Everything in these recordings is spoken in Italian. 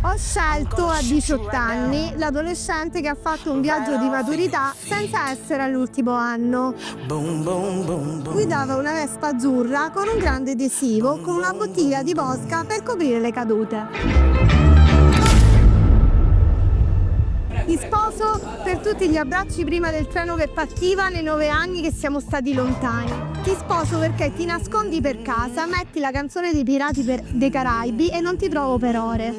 Ho scelto a 18 anni l'adolescente che ha fatto un viaggio di maturità senza essere all'ultimo anno. Guidava una Vespa azzurra con un grande adesivo con una bottiglia di vodka per coprire le cadute. Ti sposo per tutti gli abbracci prima del treno che partiva nei 9 anni che siamo stati lontani. Ti sposo perché ti nascondi per casa, metti la canzone dei Pirati dei Caraibi e non ti trovo per ore.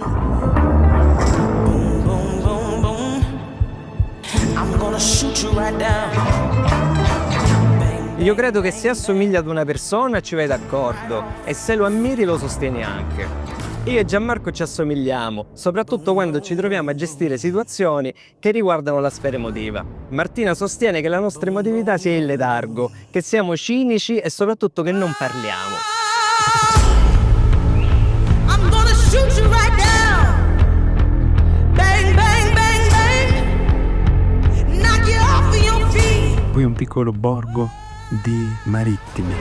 Io credo che se assomigli ad una persona ci vai d'accordo e se lo ammiri lo sostieni anche. Io e Gianmarco ci assomigliamo, soprattutto quando ci troviamo a gestire situazioni che riguardano la sfera emotiva. Martina sostiene che la nostra emotività sia il letargo, che siamo cinici e soprattutto che non parliamo. Poi un piccolo borgo di marittimi.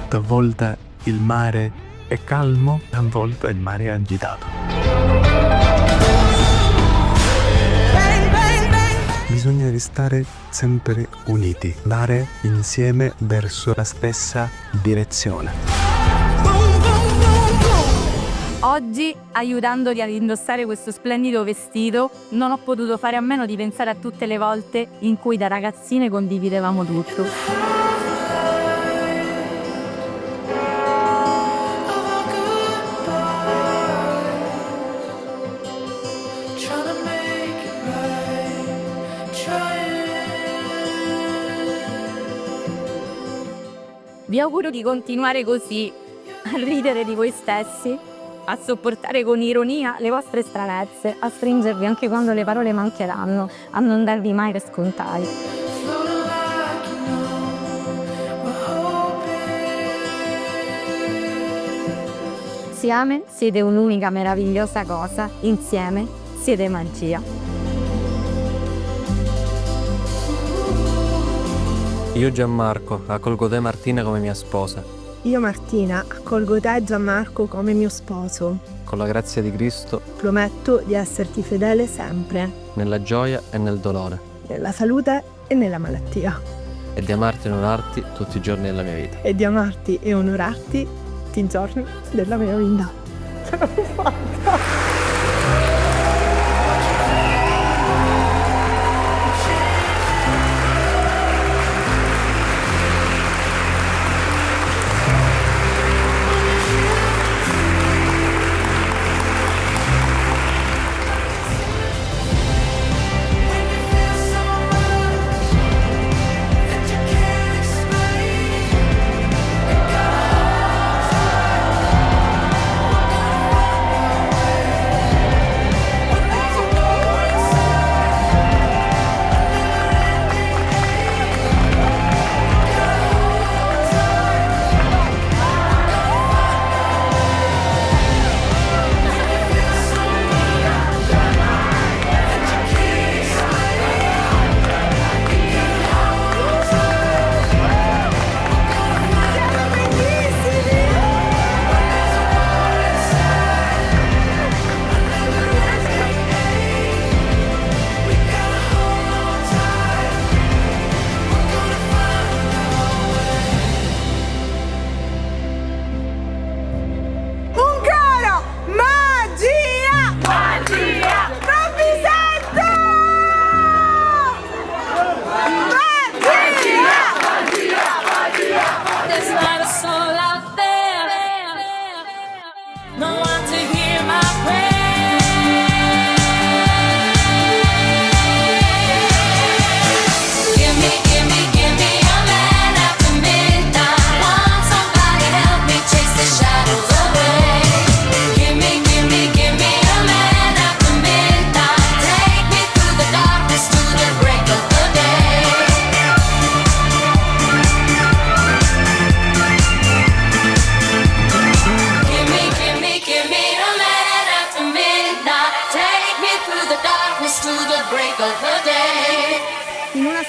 Talvolta il mare è calmo, talvolta il mare è agitato. Bisogna restare sempre uniti, andare insieme verso la stessa direzione. Oggi, aiutandoli ad indossare questo splendido vestito, non ho potuto fare a meno di pensare a tutte le volte in cui da ragazzine condividevamo tutto. Vi auguro di continuare così, a ridere di voi stessi, a sopportare con ironia le vostre stranezze, a stringervi anche quando le parole mancheranno, a non darvi mai per scontati. Insieme siete un'unica meravigliosa cosa, insieme siete magia. Io Gianmarco accolgo te Martina come mia sposa. Io Martina accolgo te Gianmarco come mio sposo. Con la grazia di Cristo, Prometto di esserti fedele sempre, nella gioia e nel dolore, nella salute e nella malattia. e di amarti e onorarti tutti i giorni della mia vita. E di amarti e onorarti tutti i giorni della mia vita. Ce l'ho fatta!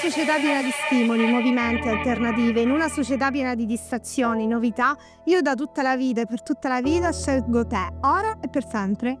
società piena di stimoli, movimenti, alternative, in una società piena di distrazioni, novità, io da tutta la vita e per tutta la vita scelgo te, ora e per sempre.